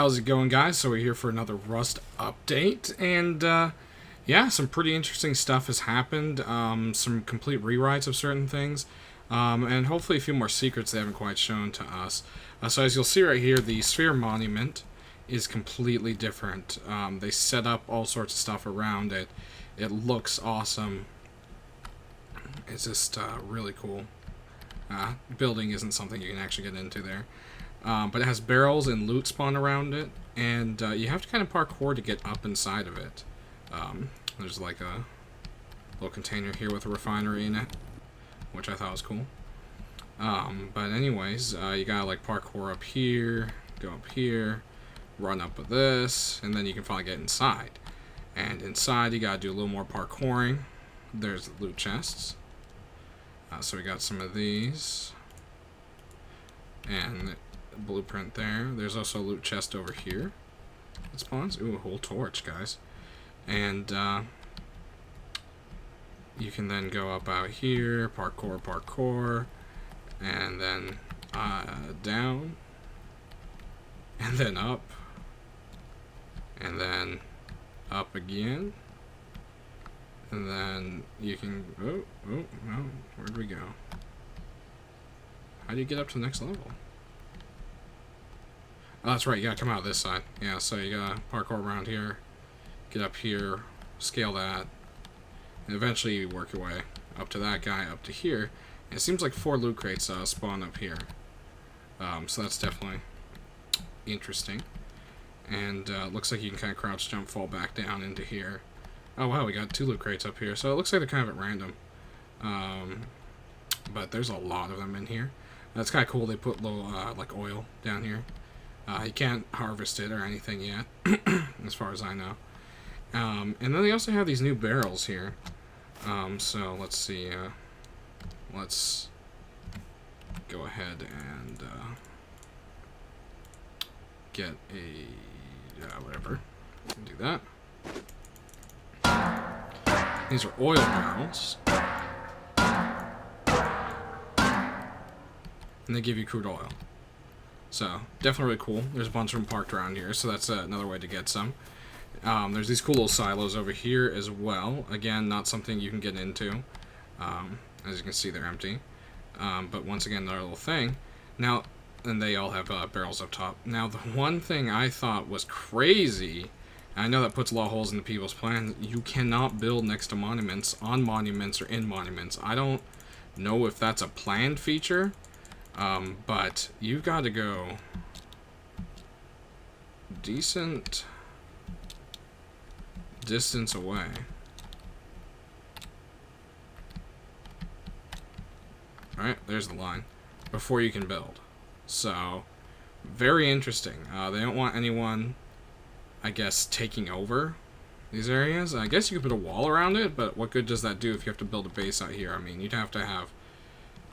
How's it going, guys? So we're here for another Rust update, and yeah, some pretty interesting stuff has happened. Some complete rewrites of certain things, and hopefully a few more secrets they haven't quite shown to us. So as you'll see right here, the sphere monument is completely different. They set up all sorts of stuff around it. It looks awesome. It's just really cool. Building isn't something you can actually get into there. But it has barrels and loot spawn around it, and you have to kind of parkour to get up inside of it. There's like a little container here with a refinery in it, which I thought was cool. But anyways, you gotta like parkour up here, go up here, run up with this, and then you can finally get inside. And inside you gotta do a little more parkouring. There's the loot chests. So we got some of these. And blueprint there. There's also a loot chest over here. It spawns. Ooh, a whole torch, guys. And you can then go up out here, parkour, and then down, and then up, and then up again, and then you can. Oh, no, where'd we go? How do you get up to the next level? Oh, that's right, you gotta come out this side. Yeah, so you gotta parkour around here, get up here, scale that, and eventually you work your way up to that guy, up to here. And it seems like 4 loot crates spawn up here. So that's definitely interesting. And looks like you can kind of crouch jump, fall back down into here. Oh wow, we got 2 loot crates up here. So it looks like they're kind of at random. But there's a lot of them in here. That's kind of cool. They put little like oil down here. You can't harvest it or anything yet, as far as I know. And then they also have these new barrels here. So let's see. Let's go ahead and get a whatever. Do that. These are oil barrels. And they give you crude oil. So, definitely really cool. There's a bunch of them parked around here, so that's another way to get some. There's these cool little silos over here as well. Again, not something you can get into. As you can see, they're empty. But once again, they're a little thing. Now, and they all have barrels up top. Now, the one thing I thought was crazy, and I know that puts a lot of holes into people's plans, you cannot build next to monuments, on monuments, or in monuments. I don't know if that's a planned feature. But you've got to go decent distance away. Alright, there's the line. Before you can build. So, very interesting. They don't want anyone, I guess, taking over these areas. I guess you could put a wall around it, but what good does that do if you have to build a base out here? I mean, you'd have to have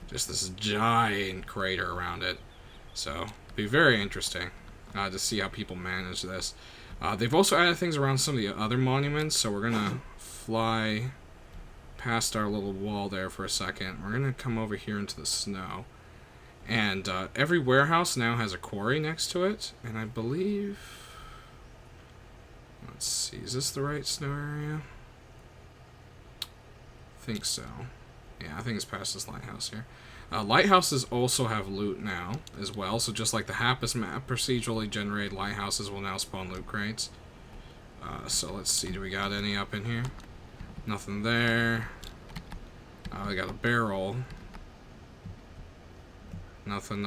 just this giant crater around it. So, be very interesting to see how people manage this. They've also added things around some of the other monuments, so we're gonna fly past our little wall there for a second. We're gonna come over here into the snow. And every warehouse now has a quarry next to it, and I believe... Let's see, is this the right snow area? I think so. Yeah, I think it's past this lighthouse here. Lighthouses also have loot now, as well. So just like the Happus map, procedurally generated lighthouses will now spawn loot crates. So let's see, do we got any up in here? Nothing there. We got a barrel. Nothing.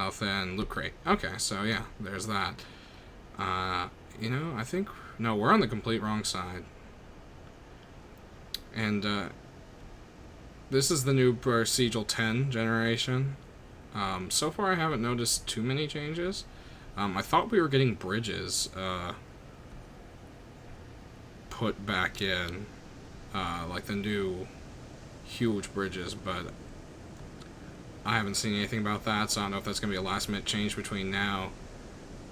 Loot crate. Okay, so yeah, there's that. You know, I think... No, we're on the complete wrong side. And, this is the new procedural 10 generation. So far I haven't noticed too many changes. I thought we were getting bridges put back in, like the new huge bridges, but I haven't seen anything about that, so I don't know if that's going to be a last minute change between now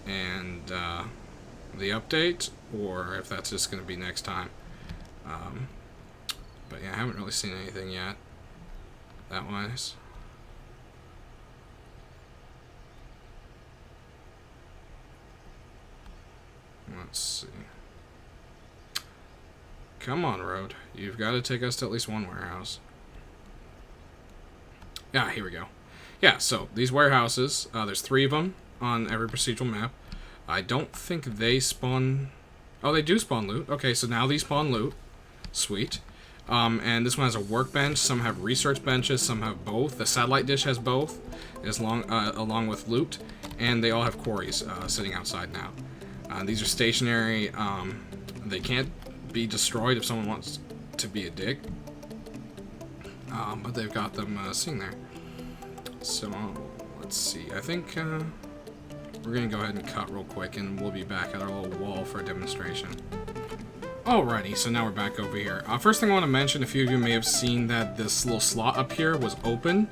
and the update, or if that's just going to be next time. But yeah, I haven't really seen anything yet. That wise. Let's see. Come on, road. You've got to take us to at least one warehouse. Yeah, here we go. Yeah, so these warehouses, there's 3 of them on every procedural map. I don't think they spawn... Oh, they do spawn loot. Okay, so now these spawn loot. Sweet. And this one has a workbench. Some have research benches. Some have both. The satellite dish has both, along with loot. And they all have quarries sitting outside now. These are stationary. They can't be destroyed if someone wants to be a dick. But they've got them sitting there. So, let's see. I think we're going to go ahead and cut real quick, and we'll be back at our little wall for a demonstration. Alrighty, so now we're back over here. First thing I want to mention, a few of you may have seen that this little slot up here was open.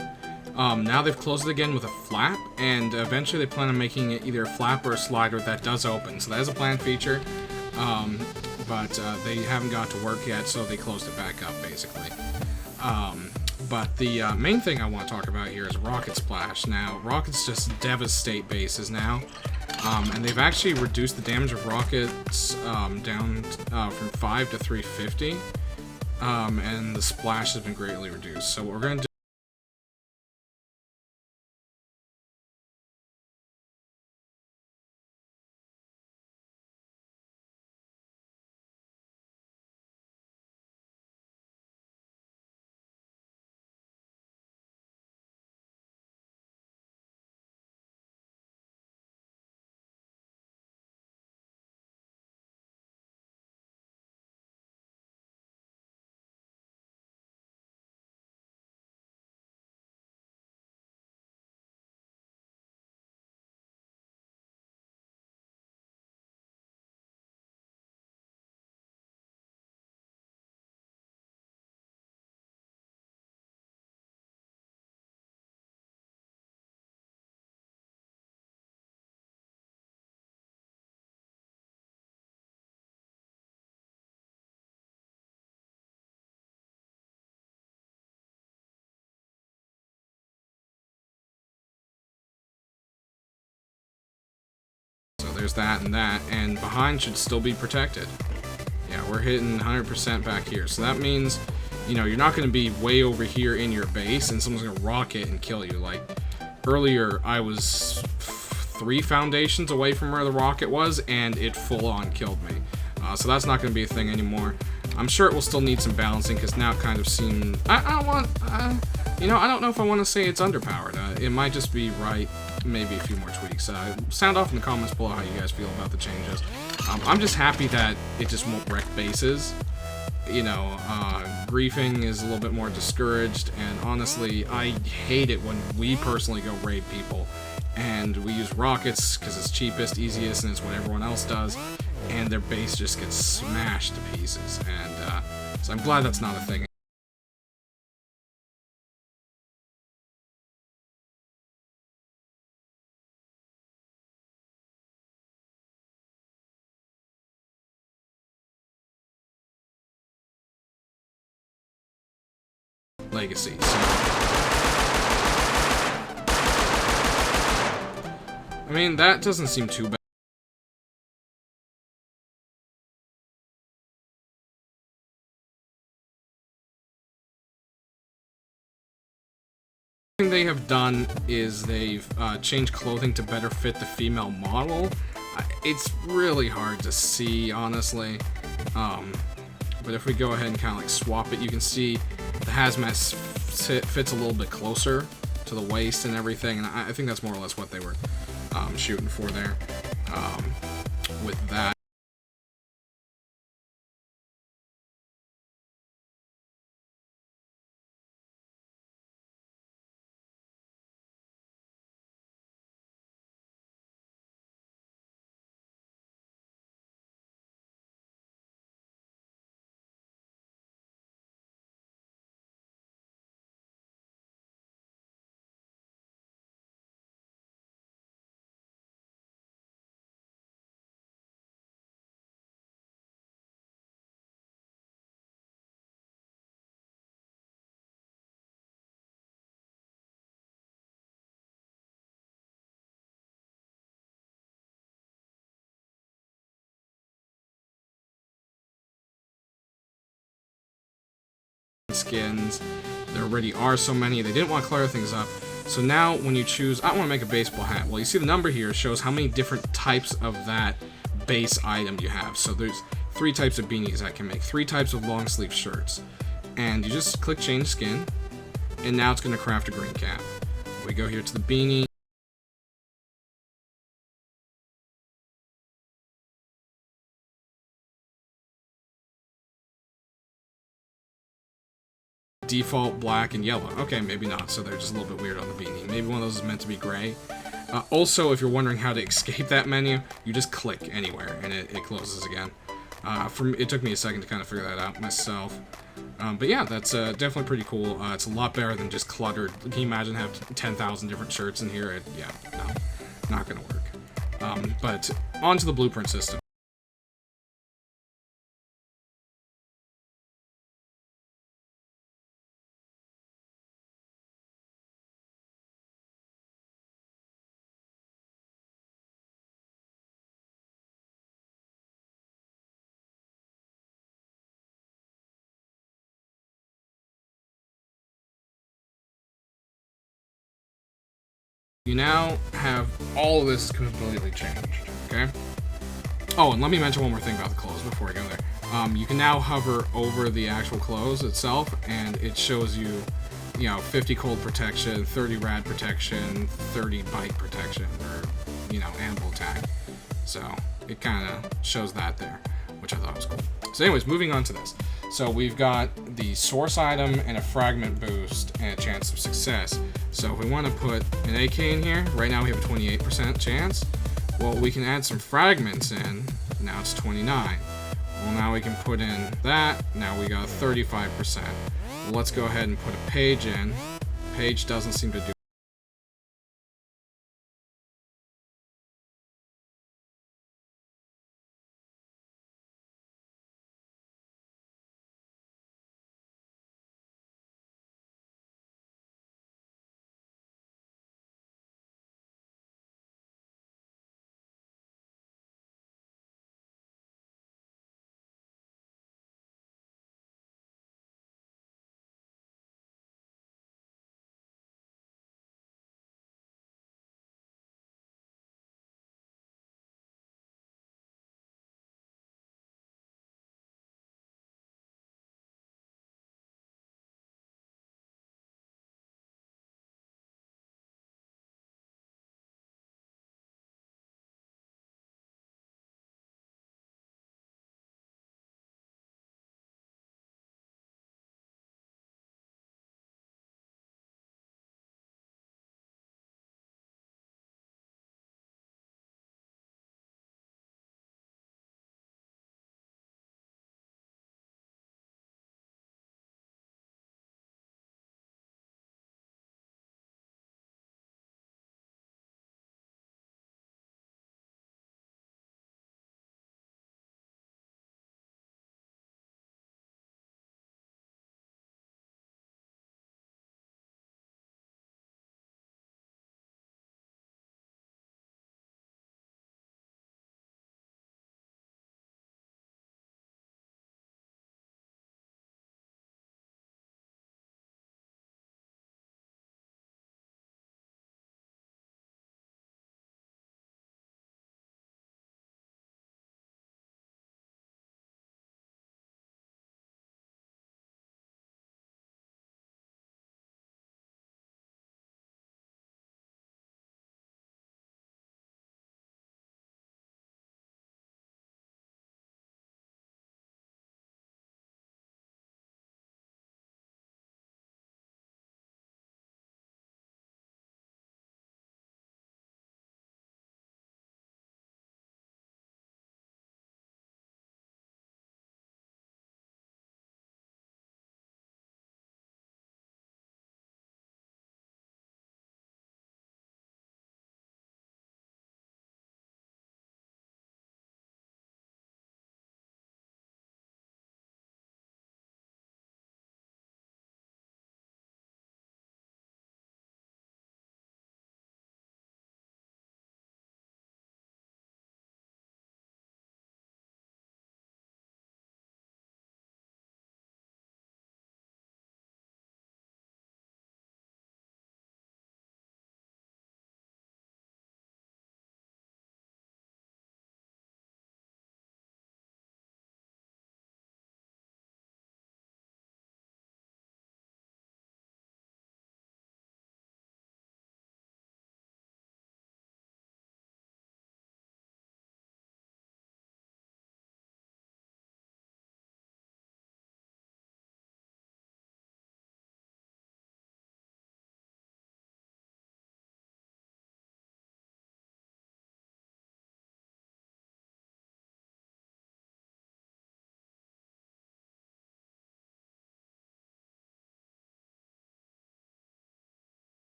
Now they've closed it again with a flap, and eventually they plan on making it either a flap or a slider that does open. So that is a planned feature, but they haven't got to work yet, so they closed it back up, basically. But the main thing I want to talk about here is Rocket Splash. Now, rockets just devastate bases now. And they've actually reduced the damage of rockets down from 5 to 350. And the splash has been greatly reduced. So what we're going to do... So there's that, and behind should still be protected. Yeah, we're hitting 100% back here. So that means, you know, you're not going to be way over here in your base and someone's going to rocket and kill you. Like, earlier I was 3 foundations away from where the rocket was, and it full-on killed me. So that's not going to be a thing anymore. I'm sure it will still need some balancing, because now it kind of seems... I don't know if I want to say it's underpowered. It might just be right, maybe a few more tweaks. Sound off in the comments below how you guys feel about the changes. I'm just happy that it just won't wreck bases. You know, griefing is a little bit more discouraged, and honestly, I hate it when we personally go raid people, and we use rockets because it's cheapest, easiest, and it's what everyone else does, and their base just gets smashed to pieces, and so I'm glad that's not a thing. Legacy. So, I mean, that doesn't seem too bad. The thing they have done is they've changed clothing to better fit the female model. It's really hard to see, honestly. But if we go ahead and kind of like swap it, you can see the hazmat fits a little bit closer to the waist and everything, and I think that's more or less what they were shooting for there with that. skins. There already are so many. They didn't want to clutter things up. So now when you choose, I want to make a baseball hat. Well, you see the number here shows how many different types of that base item you have. So there's 3 types of beanies I can make, 3 types of long sleeve shirts. And you just click change skin, and now it's going to craft a green cap. We go here to the beanie. Default black and yellow. Okay, maybe not, so they're just a little bit weird on the beanie. Maybe one of those is meant to be gray. Also, if you're wondering how to escape that menu, you just click anywhere and it closes again. It took me a second to kind of figure that out myself. But yeah, that's definitely pretty cool. It's a lot better than just cluttered. Can you imagine having 10,000 different shirts in here? Yeah, no, not gonna work. But onto the blueprint system. You now have all of this completely changed, okay? Oh, and let me mention one more thing about the clothes before I go there. You can now hover over the actual clothes itself, and it shows you, 50 cold protection, 30 rad protection, 30 bite protection, or, animal attack. So it kind of shows that there, which I thought was cool. So anyways, moving on to this. So we've got the source item and a fragment boost and a chance of success. So if we want to put an AK in here, right now we have a 28% chance. Well, we can add some fragments in. Now it's 29. Well, now we can put in that. Now we got 35%. Well, let's go ahead and put a page in. Page doesn't seem to do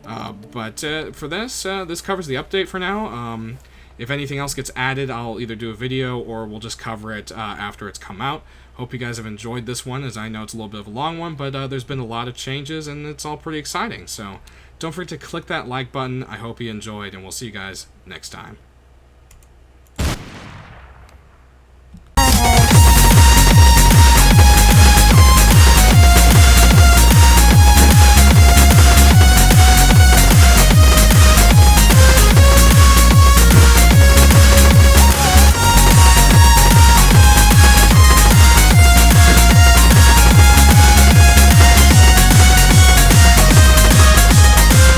But for this, this covers the update for now. If anything else gets added, I'll either do a video or we'll just cover it after it's come out. Hope you guys have enjoyed this one, as I know it's a little bit of a long one, but there's been a lot of changes and it's all pretty exciting. So don't forget to click that like button. I hope you enjoyed, and we'll see you guys next time.